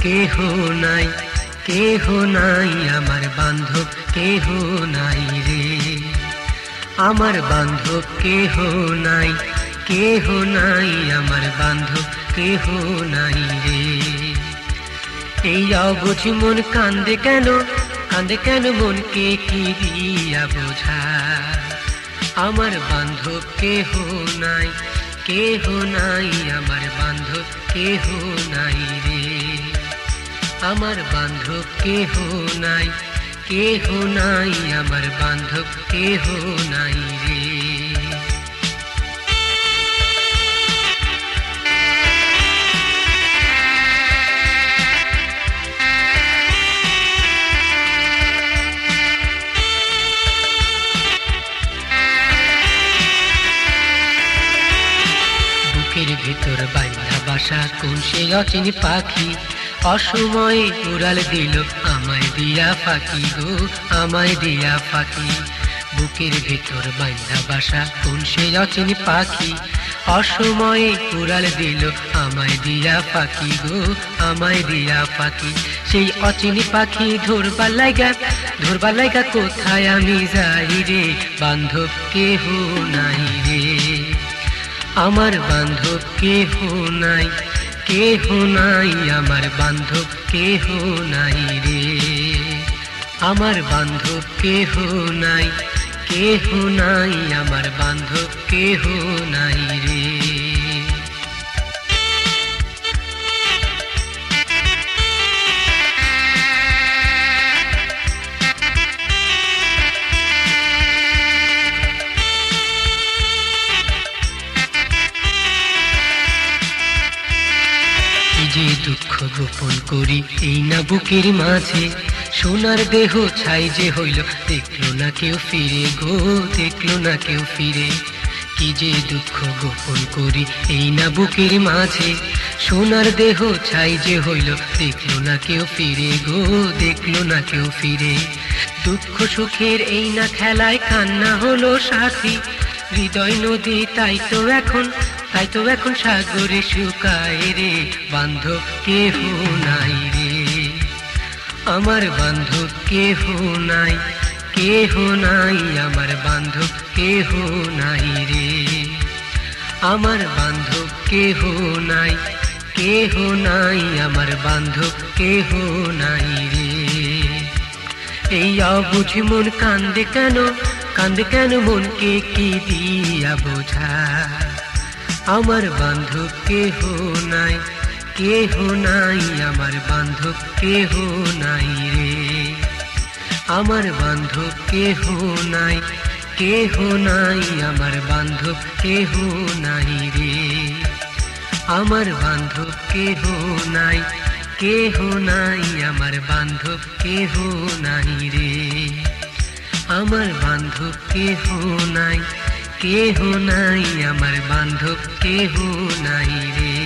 কেহ নাই, কেহ নাই আমার বান্ধব, কেহ নাই রে। আমার বান্ধব কেহ নাই, কেহ নাই আমার বান্ধব, কেহ নাই রে। এই অবুঝ মন কান্দে কেন, কান্দে কেন মনকে কি দিয়া বোঝা। আমার বান্ধব কেহ নাই, কেহ নাই আমার বান্ধব, কেহ নাই রে। আমার বান্ধব কেহ নাই, কেহ নাই আমার বান্ধব, কেহ নাই রে। বুকের ভিতর বাইনা বাসা কোন সে অচিন পাখি, অসময়ে উড়াল দিল আমায় দিয়া ফাঁকি গো, আমায় দিয়া ফাঁকি। বুকের ভিতর বাইনা বাসা কোন সে অচিন পাখি, অসময়ে উড়াল দিল আমায় দিয়া ফাঁকি গো, আমায় দিয়া ফাঁকি। সেই অচিন পাখি ধরবার লাইগা কোথায় আমি যাই রে। বান্ধব কেহ নাই রে। আমার বান্ধব কেহ নাই, কেহ নাই আমার বান্ধব, কেহ নাই রে। আমার বান্ধব কেহ নাই, কেহ নাই আমার বান্ধব, কেহ নাই রে। যে দুঃখ গোপন করি এই না বুকের মাঝে, সোনার দেহ ছাই যে হইল দেখলো না কেউ ফিরে গো, দেখলো না কেউ ফিরে। কি যে দুঃখ গোপন করি এই না বুকের মাঝে, সোনার দেহ ছাই যে হইল দেখলো না কেউ ফিরে গো, দেখলো না কেউ ফিরে। দুঃখ সুখের এই না খেলায় কান্না হলো সাথী, হৃদয় নদী তাই তো এখন সাগরে শুকায় রে। বান্ধব কেহ নাই রে। আমার বান্ধব কেহ নাই, কেহ নাই আমার বান্ধব, কেহ নাই রে। আমার বান্ধব কেহ নাই, কেহ নাই আমার বান্ধব, কেহ নাই রে। এই অবুঝ মন কান্দে কেন, কান্দে কেন মনকে কি দিয়া বোঝা। আমার বান্ধব কেহ নাই, কেহ নাই আমার বান্ধব, কেহ নাই রে। আমার বান্ধব কেহ নাই, কেহ নাই আমার বান্ধব, কেহ নাই রে। আমার বান্ধব কেহ নাই, কেহ নাই আমার বান্ধব, কেহ নাই রে। আমার বান্ধব কেহ নাই, কেহ নাই আমার বান্ধব, কেহ নাই রে।